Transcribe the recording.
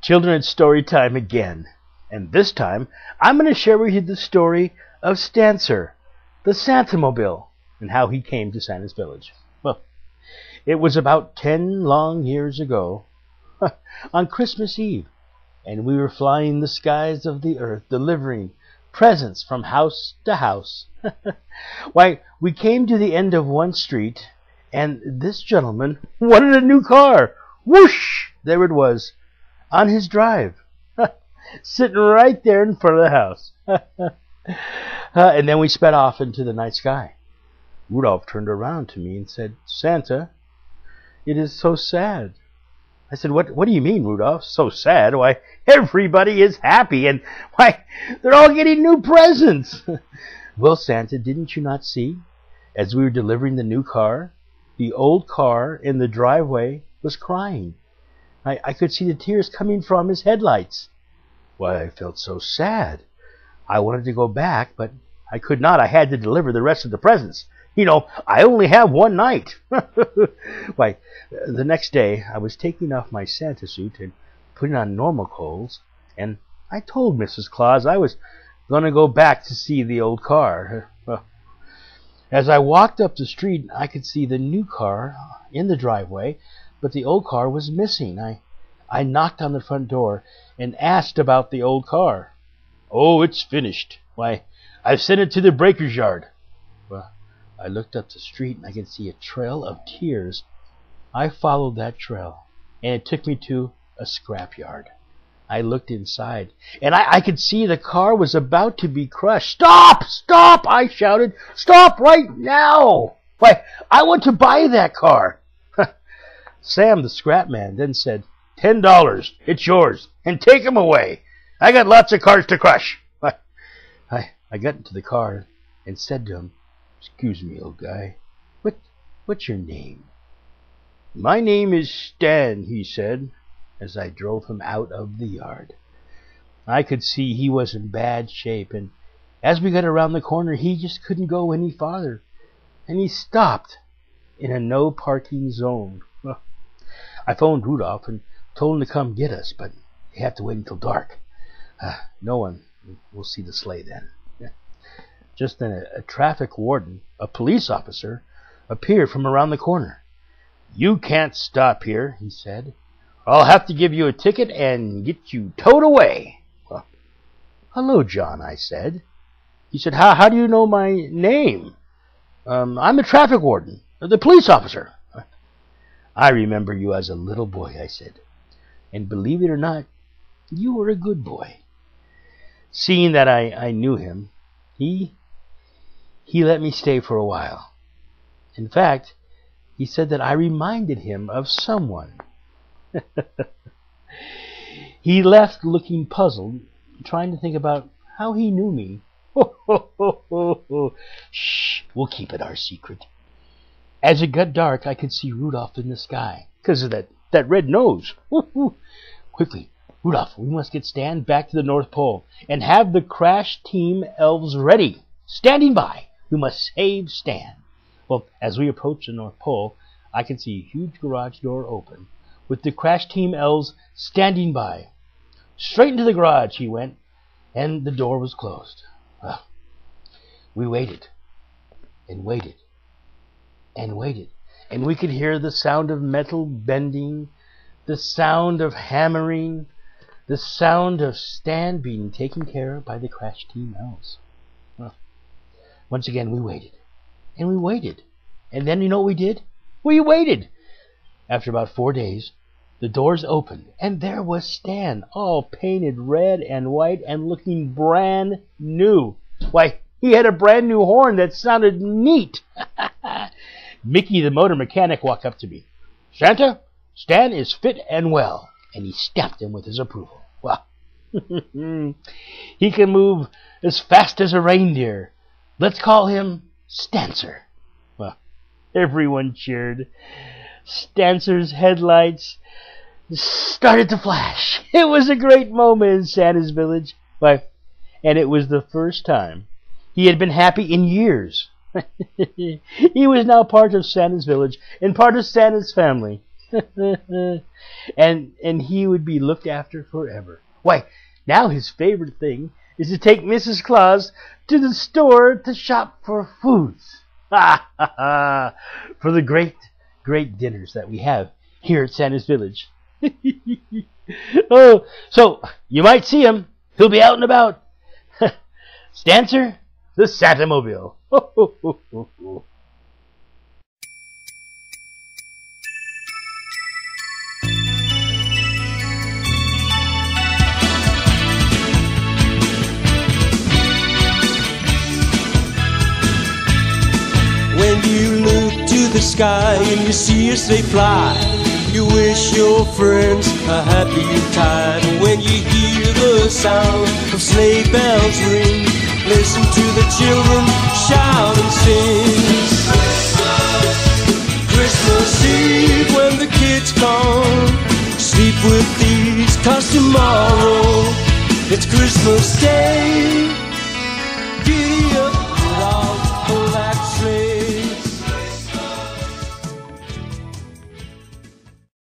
Children, it's story time again. And this time, I'm going to share with you the story of Stancer, the Santamobile, and how he came to Santa's village. Well, it was about 10 long years ago, on Christmas Eve, and we were flying the skies of the earth, delivering presents from house to house. Why, we came to the end of one street, and this gentleman wanted a new car. Whoosh! There it was, on his drive, sitting right there in front of the house. And then we sped off into the night sky. Rudolph turned around to me and said, "Santa, it is so sad." I said, What do you mean, Rudolph? So sad? Why, everybody is happy, and why, they're all getting new presents. Well, Santa, didn't you not see? As we were delivering the new car, the old car in the driveway was crying. I could see the tears coming from his headlights. Why, I felt so sad. I wanted to go back, but I could not. I had to deliver the rest of the presents. You know, I only have one night. Why, the next day, I was taking off my Santa suit and putting on normal clothes, and I told Mrs. Claus I was going to go back to see the old car. As I walked up the street, I could see the new car in the driveway, but the old car was missing. I knocked on the front door and asked about the old car. "Oh, it's finished. Why, I've sent it to the breaker's yard." Well, I looked up the street and I could see a trail of tears. I followed that trail, and it took me to a scrapyard. I looked inside, and I could see the car was about to be crushed. "Stop! Stop!" I shouted. "Stop right now! Why, I want to buy that car." Sam, the scrap man, then said, $10, it's yours, and take him away. I got lots of cars to crush." I got into the car and said to him, "Excuse me, old guy, what's your name?" "My name is Stan," he said, as I drove him out of the yard. I could see he was in bad shape, and as we got around the corner, he just couldn't go any farther, and he stopped in a no parking zone. I phoned Rudolph and told him to come get us, but you have to wait until dark. No one will see the sleigh then. Just then a traffic warden, a police officer, appeared from around the corner. "You can't stop here," he said. "I'll have to give you a ticket and get you towed away." Well, "Hello, John," I said. He said, How do you know my name?" "I'm a traffic warden, the police officer." "I remember you as a little boy," I said. "And believe it or not, you were a good boy." Seeing that I knew him, he let me stay for a while. In fact, he said that I reminded him of someone. He left looking puzzled, trying to think about how he knew me. Shh, we'll keep it our secret. As it got dark, I could see Rudolph in the sky, because of that red nose. Quickly, Rudolph, we must get Stan back to the North Pole, and have the crash team elves ready, standing by. We must save Stan. Well, as we approached the North Pole, I could see a huge garage door open, with the crash team elves standing by. Straight into the garage he went, and the door was closed. Well, we waited, and waited, and waited, and we could hear the sound of metal bending, the sound of hammering, the sound of Stan being taken care of by the crash team elves. Well, once again we waited, and we waited, and then you know what we did? We waited. After about 4 days, the doors opened, and there was Stan, all painted red and white and looking brand new. Why, he had a brand new horn that sounded neat. Mickey, the motor mechanic, walked up to me. "Santa, Stan is fit and well," and he stamped him with his approval. Well, he can move as fast as a reindeer. Let's call him Stancer. Well, everyone cheered. Stancer's headlights started to flash. It was a great moment in Santa's village. Why, and it was the first time he had been happy in years. He was now part of Santa's village and part of Santa's family. and he would be looked after forever. Why, now his favorite thing is to take Mrs. Claus to the store to shop for foods. Ha ha ha! For the great, great dinners that we have here at Santa's Village. Oh, so you might see him. He'll be out and about. Stancer, the Santamobile. When you look to the sky and you see as they fly, you wish your friends a happy time. When you hear the sound of sleigh bells ring, listen to the children shout and sing. Christmas Eve when the kids come, sleep with these 'cause tomorrow it's Christmas Day.